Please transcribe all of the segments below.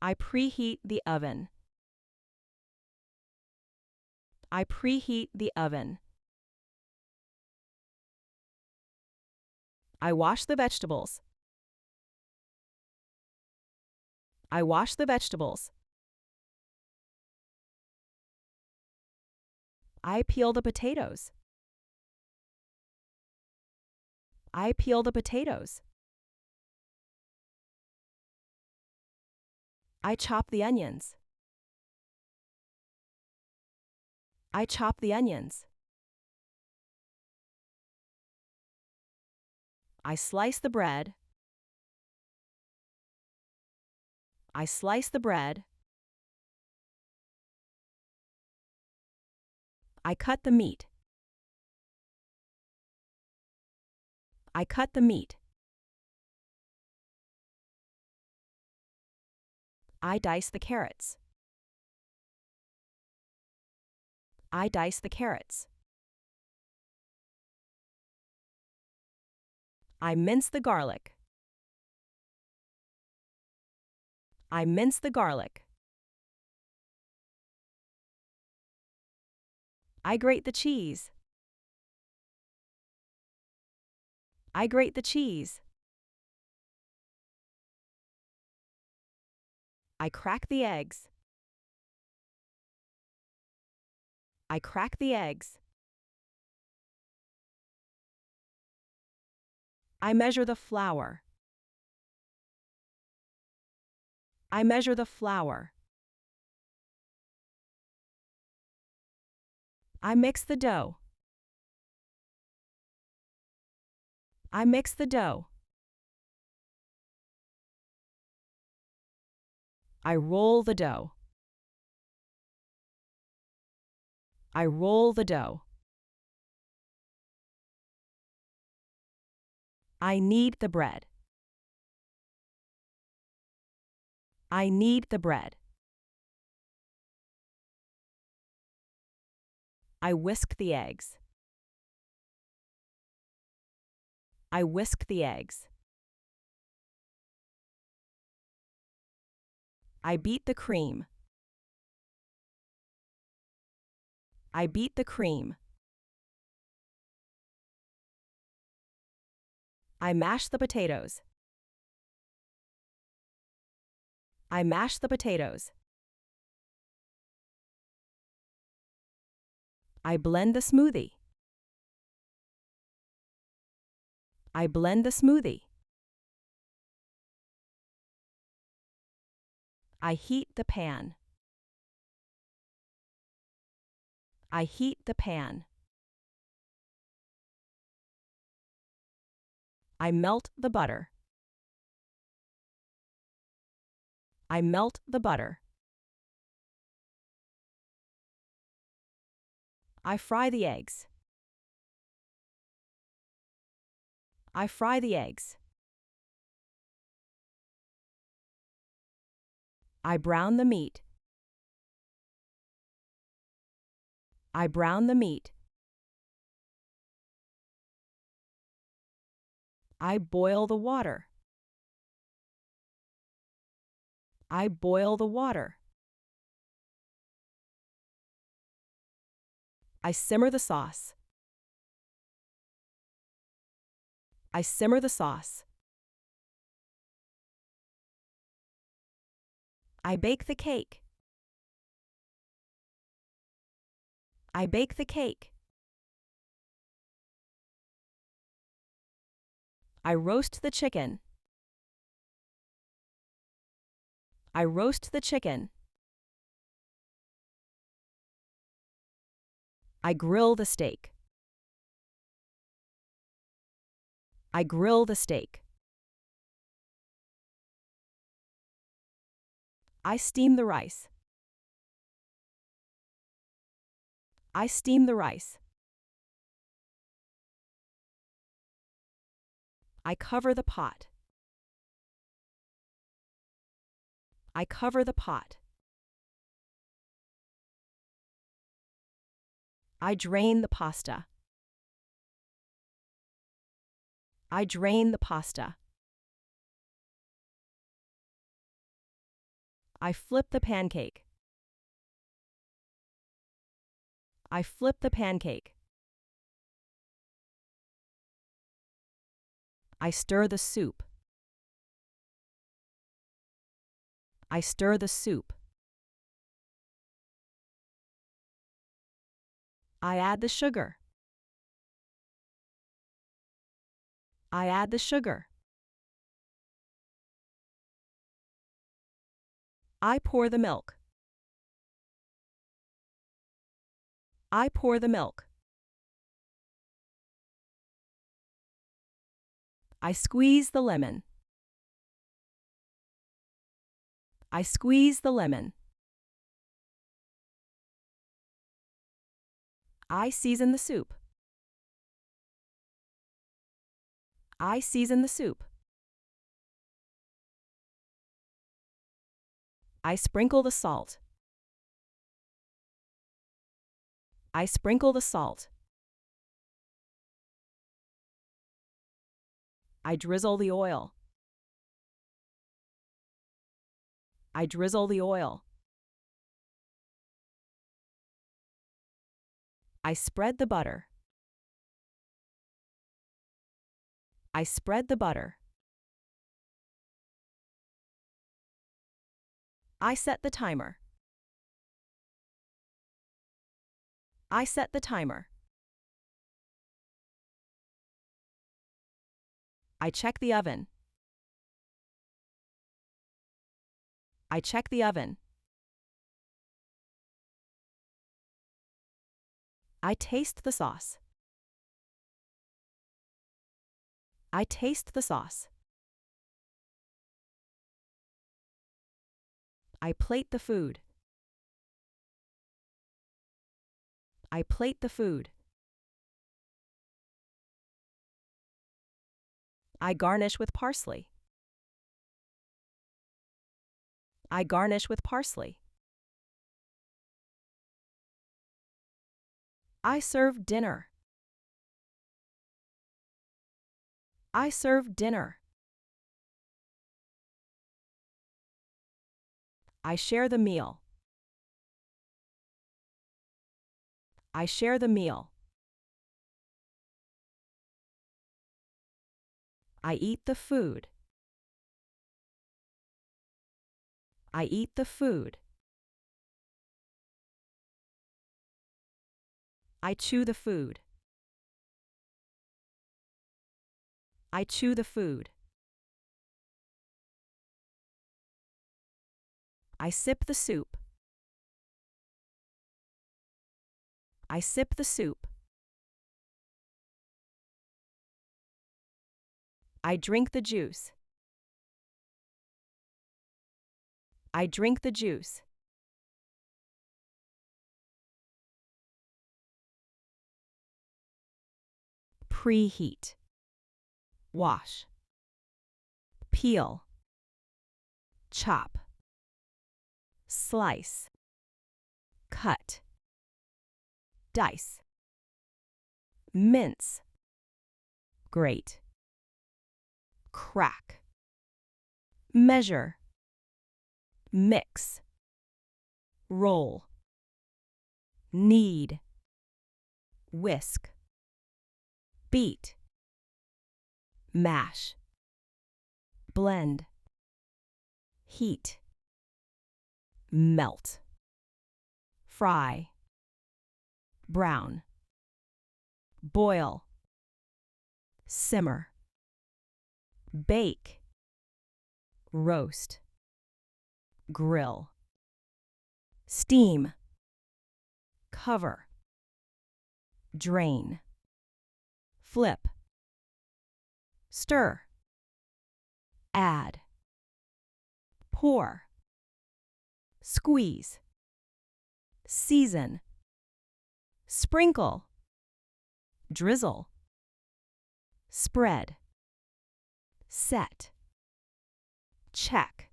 I preheat the oven. I preheat the oven. I wash the vegetables. I wash the vegetables. I peel the potatoes. I peel the potatoes. I chop the onions. I chop the onions. I slice the bread. I slice the bread. I cut the meat. I cut the meat. I dice the carrots. I dice the carrots. I mince the garlic. I mince the garlic. I grate the cheese. I grate the cheese. I crack the eggs. I crack the eggs. I measure the flour. I measure the flour. I mix the dough. I mix the dough. I roll the dough. I roll the dough. I knead the bread. I knead the bread. I whisk the eggs. I whisk the eggs. I beat the cream. I beat the cream. I mash the potatoes. I mash the potatoes. I blend the smoothie. I blend the smoothie. I heat the pan. I heat the pan. I melt the butter. I melt the butter. I fry the eggs. I fry the eggs. I brown the meat. I brown the meat. I boil the water. I boil the water. I simmer the sauce. I simmer the sauce. I bake the cake. I bake the cake. I roast the chicken. I roast the chicken. I grill the steak. I grill the steak. I steam the rice. I steam the rice. I cover the pot. I cover the pot. I drain the pasta. I drain the pasta. I flip the pancake. I flip the pancake. I stir the soup. I stir the soup. I add the sugar. I add the sugar. I pour the milk. I pour the milk. I squeeze the lemon. I squeeze the lemon. I season the soup. I season the soup. I sprinkle the salt. I sprinkle the salt. I drizzle the oil. I drizzle the oil. I spread the butter. I spread the butter. I set the timer. I set the timer. I check the oven. I check the oven. I taste the sauce. I taste the sauce. I plate the food. I plate the food. I garnish with parsley. I garnish with parsley. I serve dinner. I serve dinner. I share the meal. I share the meal. I eat the food. I eat the food. I chew the food. I chew the food. I sip the soup. I sip the soup. I drink the juice. I drink the juice. Preheat. Wash. Peel. Chop. Slice. Cut. Dice. Mince. Grate. Crack. Measure. Mix. Roll. Knead. Whisk. Beat. Mash. Blend. Heat. Melt. Fry. Brown. Boil. Simmer. Bake. Roast. Grill. Steam. Cover. Drain. Flip. Stir. Add. Pour. Squeeze. Season. Sprinkle. Drizzle. Spread. Set. Check.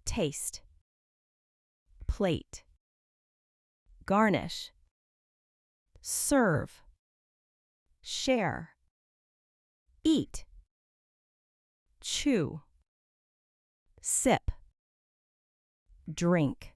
Taste. Plate. Garnish. Serve. Share. Eat. Chew. Sip. drink.